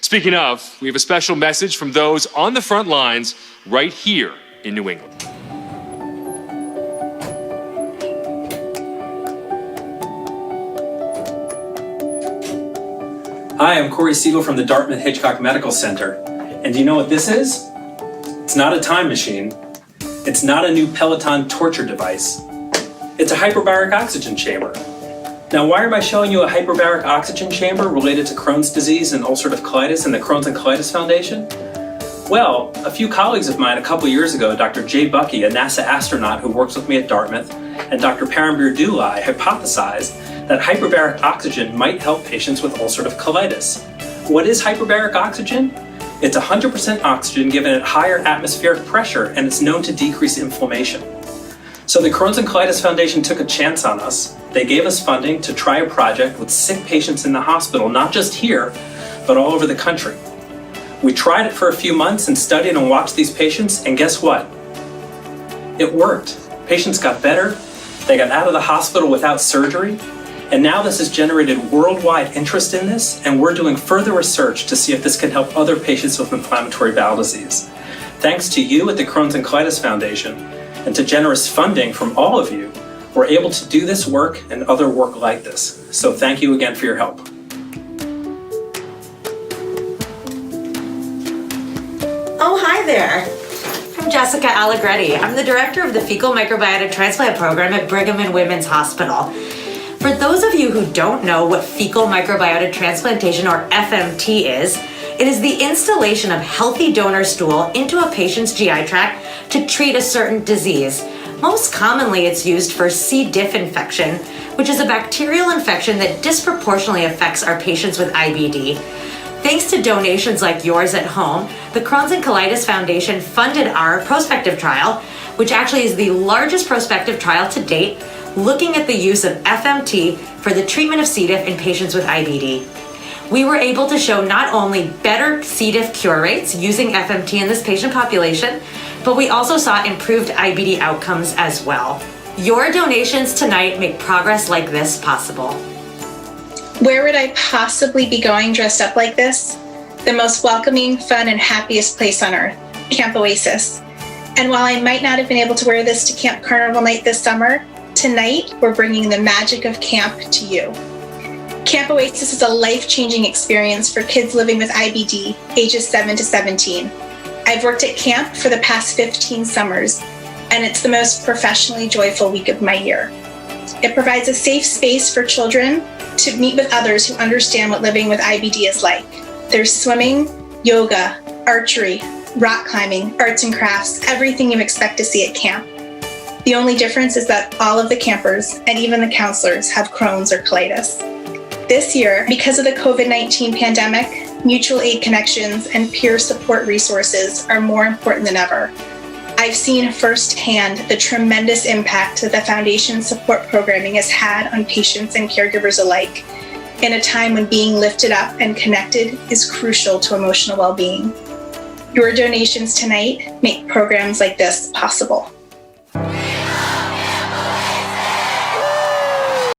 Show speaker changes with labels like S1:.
S1: Speaking of, we have a special message from those on the front lines right here in New England.
S2: Hi, I'm Corey Siegel from the Dartmouth Hitchcock Medical Center. And do you know what this is? It's not a time machine. It's not a new Peloton torture device. It's a hyperbaric oxygen chamber. Now, why am I showing you a hyperbaric oxygen chamber related to Crohn's disease and ulcerative colitis and the Crohn's and Colitis Foundation? Well, a few colleagues of mine a couple years ago, Dr. Jay Buckey, a NASA astronaut who works with me at Dartmouth, and Dr. Parambir Dulai hypothesized that hyperbaric oxygen might help patients with ulcerative colitis. What is hyperbaric oxygen? It's 100% oxygen given at higher atmospheric pressure, and it's known to decrease inflammation. So the Crohn's and Colitis Foundation took a chance on us. They gave us funding to try a project with sick patients in the hospital, not just here, but all over the country. We tried it for a few months and studied and watched these patients, and guess what? It worked. Patients got better, they got out of the hospital without surgery, and now this has generated worldwide interest in this, and we're doing further research to see if this can help other patients with inflammatory bowel disease. Thanks to you at the Crohn's and Colitis Foundation, and to generous funding from all of you, we're able to do this work and other work like this. So thank you again for your help.
S3: Oh, hi there. I'm Jessica Allegretti. I'm the director of the Fecal Microbiota Transplant Program at Brigham and Women's Hospital. For those of you who don't know what fecal microbiota transplantation, or FMT, is, it is the installation of healthy donor stool into a patient's GI tract to treat a certain disease. Most commonly, it's used for C. diff infection, which is a bacterial infection that disproportionately affects our patients with IBD. Thanks to donations like yours at home, the Crohn's and Colitis Foundation funded our prospective trial, which actually is the largest prospective trial to date, looking at the use of FMT for the treatment of C. diff in patients with IBD. We were able to show not only better C. diff cure rates using FMT in this patient population, but we also saw improved IBD outcomes as well. Your donations tonight make progress like this possible.
S4: Where would I possibly be going dressed up like this? The most welcoming, fun, and happiest place on earth, Camp Oasis. And while I might not have been able to wear this to Camp Carnival Night this summer, tonight we're bringing the magic of camp to you. Camp Oasis is a life-changing experience for kids living with IBD, ages 7 to 17. I've worked at camp for the past 15 summers, and it's the most professionally joyful week of my year. It provides a safe space for children to meet with others who understand what living with IBD is like. There's swimming, yoga, archery, rock climbing, arts and crafts, everything you expect to see at camp. The only difference is that all of the campers and even the counselors have Crohn's or colitis. This year, because of the COVID-19 pandemic, mutual aid connections and peer support resources are more important than ever. I've seen firsthand the tremendous impact that the Foundation's support programming has had on patients and caregivers alike, in a time when being lifted up and connected is crucial to emotional well-being. Your donations tonight make programs like this possible.